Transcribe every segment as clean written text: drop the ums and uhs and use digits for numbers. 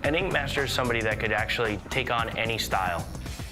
An ink master is somebody that could actually take on any style.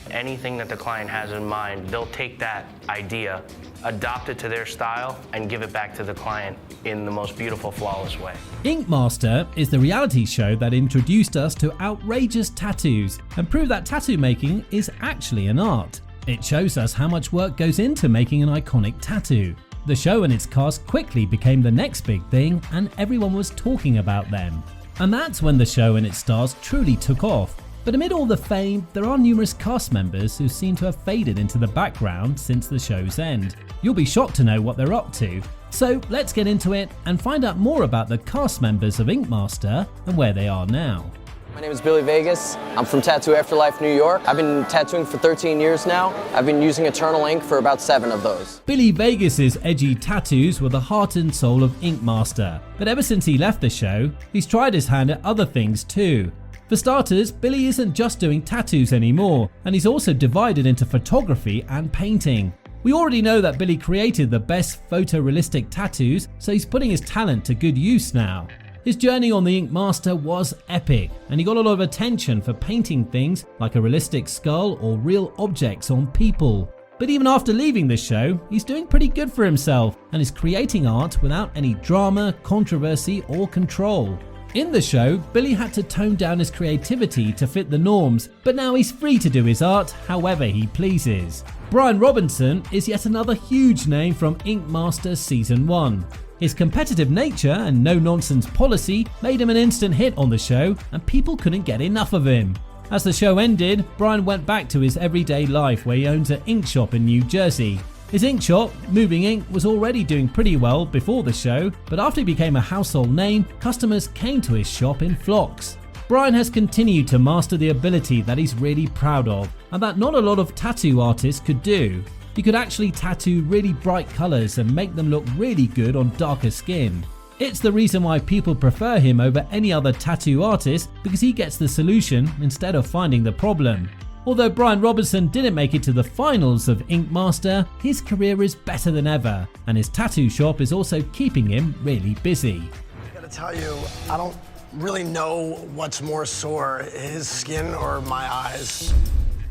Anything that the client has in mind, they'll take that idea, adopt it to their style, and give it back to the client in the most beautiful, flawless way. Ink Master is the reality show that introduced us to outrageous tattoos and proved that tattoo making is actually an art. It shows us how much work goes into making an iconic tattoo. The show and its cast quickly became the next big thing, and everyone was talking about them. And that's when the show and its stars truly took off. But amid all the fame, there are numerous cast members who seem to have faded into the background since the show's end. You'll be shocked to know what they're up to. So let's get into it and find out more about the cast members of Ink Master and where they are now. My name is Billy Vegas. I'm from Tattoo Afterlife, New York. I've been tattooing for 13 years now. I've been using Eternal ink for about 7 of those. Billy Vegas's edgy tattoos were the heart and soul of Ink Master, but ever since he left the show, he's tried his hand at other things too. For starters, Billy isn't just doing tattoos anymore, and he's also divided into photography and painting. We already know that Billy created the best photorealistic tattoos, so he's putting his talent to good use now. His journey on the Ink Master was epic, and he got a lot of attention for painting things like a realistic skull or real objects on people. But even after leaving the show, he's doing pretty good for himself and is creating art without any drama, controversy or control. In the show, Billy had to tone down his creativity to fit the norms, but now he's free to do his art however he pleases. Brian Robinson is yet another huge name from Ink Master Season 1. His competitive nature and no-nonsense policy made him an instant hit on the show, and people couldn't get enough of him. As the show ended, Brian went back to his everyday life where he owns an ink shop in New Jersey. His ink shop, Moving Ink, was already doing pretty well before the show, but after he became a household name, customers came to his shop in flocks. Brian has continued to master the ability that he's really proud of, and that not a lot of tattoo artists could do. You could actually tattoo really bright colours and make them look really good on darker skin. It's the reason why people prefer him over any other tattoo artist, because he gets the solution instead of finding the problem. Although Brian Robinson didn't make it to the finals of Ink Master, his career is better than ever, and his tattoo shop is also keeping him really busy. I gotta tell you, I don't really know what's more sore, his skin or my eyes.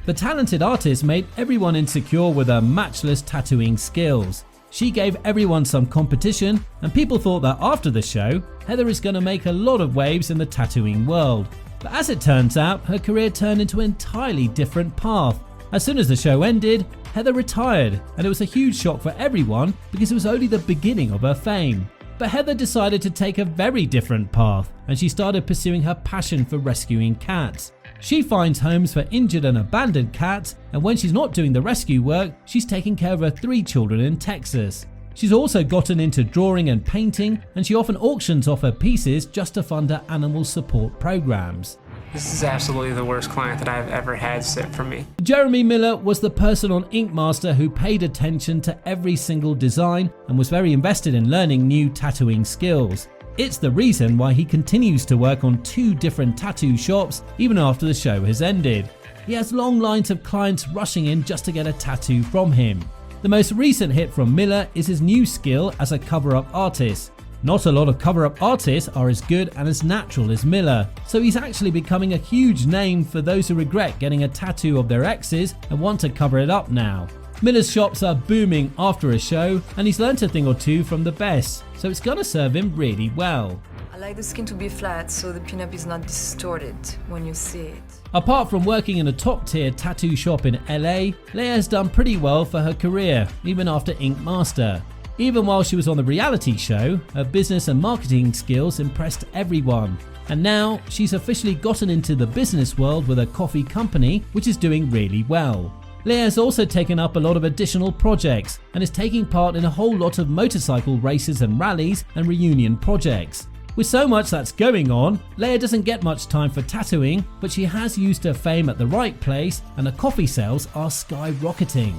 The talented artist made everyone insecure with her matchless tattooing skills. She gave everyone some competition, and people thought that after the show, Heather is going to make a lot of waves in the tattooing world. But as it turns out, her career turned into an entirely different path. As soon as the show ended, Heather retired, and it was a huge shock for everyone because it was only the beginning of her fame. But Heather decided to take a very different path, and she started pursuing her passion for rescuing cats. She finds homes for injured and abandoned cats, and when she's not doing the rescue work, she's taking care of her 3 children in Texas. She's also gotten into drawing and painting, and she often auctions off her pieces just to fund her animal support programs. This is absolutely the worst client that I've ever had sit for me. Jeremy Miller was the person on Ink Master who paid attention to every single design and was very invested in learning new tattooing skills. It's the reason why he continues to work on 2 different tattoo shops even after the show has ended. He has long lines of clients rushing in just to get a tattoo from him. The most recent hit from Miller is his new skill as a cover-up artist. Not a lot of cover-up artists are as good and as natural as Miller, so he's actually becoming a huge name for those who regret getting a tattoo of their exes and want to cover it up now. Miller's shops are booming after a show, and he's learnt a thing or two from the best, so it's gonna serve him really well. I like the skin to be flat so the pinup is not distorted when you see it. Apart from working in a top-tier tattoo shop in LA, Leia has done pretty well for her career, even after Ink Master. Even while she was on the reality show, her business and marketing skills impressed everyone. And now, she's officially gotten into the business world with a coffee company, which is doing really well. Leia has also taken up a lot of additional projects and is taking part in a whole lot of motorcycle races and rallies and reunion projects. With so much that's going on, Leia doesn't get much time for tattooing, but she has used her fame at the right place and her coffee sales are skyrocketing.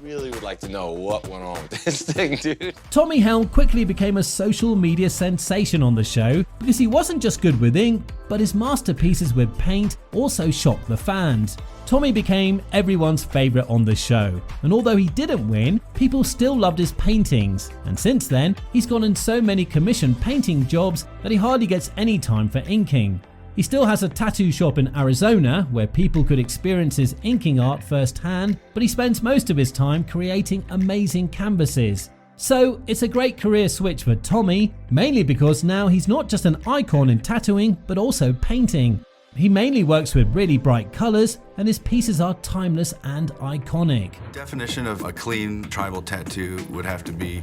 Really would like to know what went on with this thing, dude. Tommy Helm quickly became a social media sensation on the show because he wasn't just good with ink, but his masterpieces with paint also shocked the fans. Tommy became everyone's favourite on the show, and although he didn't win, people still loved his paintings, and since then, he's gotten so many commissioned painting jobs that he hardly gets any time for inking. He still has a tattoo shop in Arizona where people could experience his inking art firsthand, but he spends most of his time creating amazing canvases. So it's a great career switch for Tommy, mainly because now he's not just an icon in tattooing, but also painting. He mainly works with really bright colors, and his pieces are timeless and iconic. Definition of a clean tribal tattoo would have to be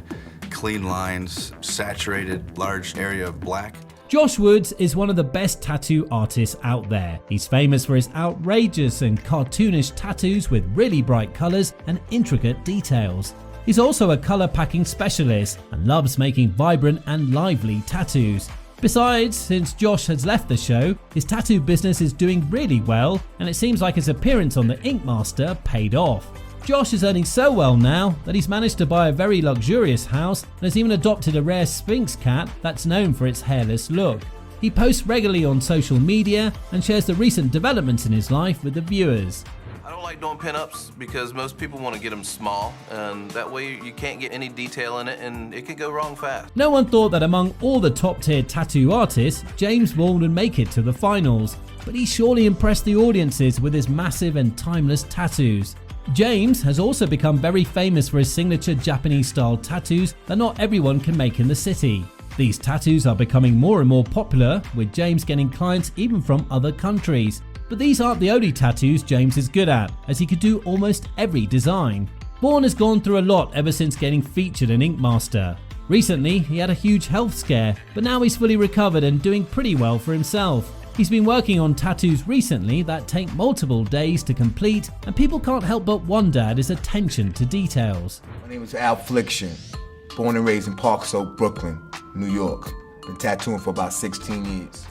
clean lines, saturated, large area of black. Josh Woods is one of the best tattoo artists out there. He's famous for his outrageous and cartoonish tattoos with really bright colors and intricate details. He's also a color packing specialist and loves making vibrant and lively tattoos. Besides, since Josh has left the show, his tattoo business is doing really well, and it seems like his appearance on the Ink Master paid off. Josh is earning so well now that he's managed to buy a very luxurious house and has even adopted a rare Sphinx cat that's known for its hairless look. He posts regularly on social media and shares the recent developments in his life with the viewers. I don't like doing pinups because most people want to get them small, and that way you can't get any detail in it and it can go wrong fast. No one thought that among all the top-tier tattoo artists, James Vaughn would make it to the finals, but he surely impressed the audiences with his massive and timeless tattoos. James has also become very famous for his signature Japanese-style tattoos that not everyone can make in the city. These tattoos are becoming more and more popular, with James getting clients even from other countries. But these aren't the only tattoos James is good at, as he could do almost every design. Vaughn has gone through a lot ever since getting featured in Ink Master. Recently, he had a huge health scare, but now he's fully recovered and doing pretty well for himself. He's been working on tattoos recently that take multiple days to complete, and people can't help but wonder at his attention to details. My name is Fliction, born and raised in Park Slope, Brooklyn, New York. Been tattooing for about 16 years.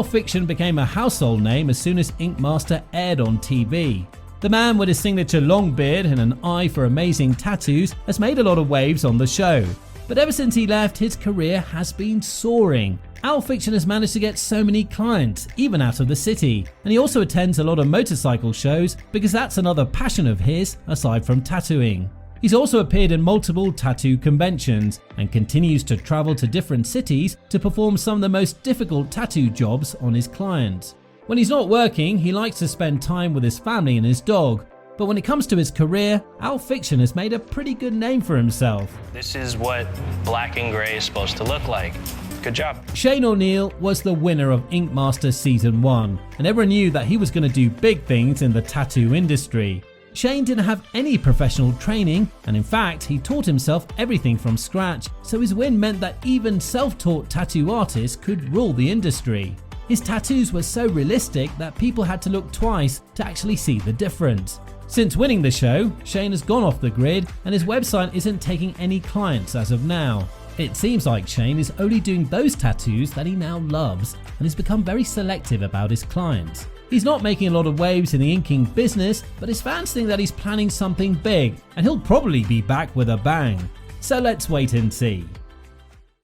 Fliction became a household name as soon as Ink Master aired on TV. The man with his signature long beard and an eye for amazing tattoos has made a lot of waves on the show. But ever since he left, his career has been soaring. Fliction has managed to get so many clients, even out of the city, and he also attends a lot of motorcycle shows because that's another passion of his aside from tattooing. He's also appeared in multiple tattoo conventions and continues to travel to different cities to perform some of the most difficult tattoo jobs on his clients. When he's not working, he likes to spend time with his family and his dog. But when it comes to his career, Fliction has made a pretty good name for himself. This is what black and gray is supposed to look like. Good job. Shane O'Neill was the winner of Ink Master Season 1, and everyone knew that he was going to do big things in the tattoo industry. Shane didn't have any professional training, and in fact, he taught himself everything from scratch, so his win meant that even self-taught tattoo artists could rule the industry. His tattoos were so realistic that people had to look twice to actually see the difference. Since winning the show, Shane has gone off the grid and his website isn't taking any clients as of now. It seems like Shane is only doing those tattoos that he now loves and has become very selective about his clients. He's not making a lot of waves in the inking business, but his fans think that he's planning something big and he'll probably be back with a bang. So let's wait and see.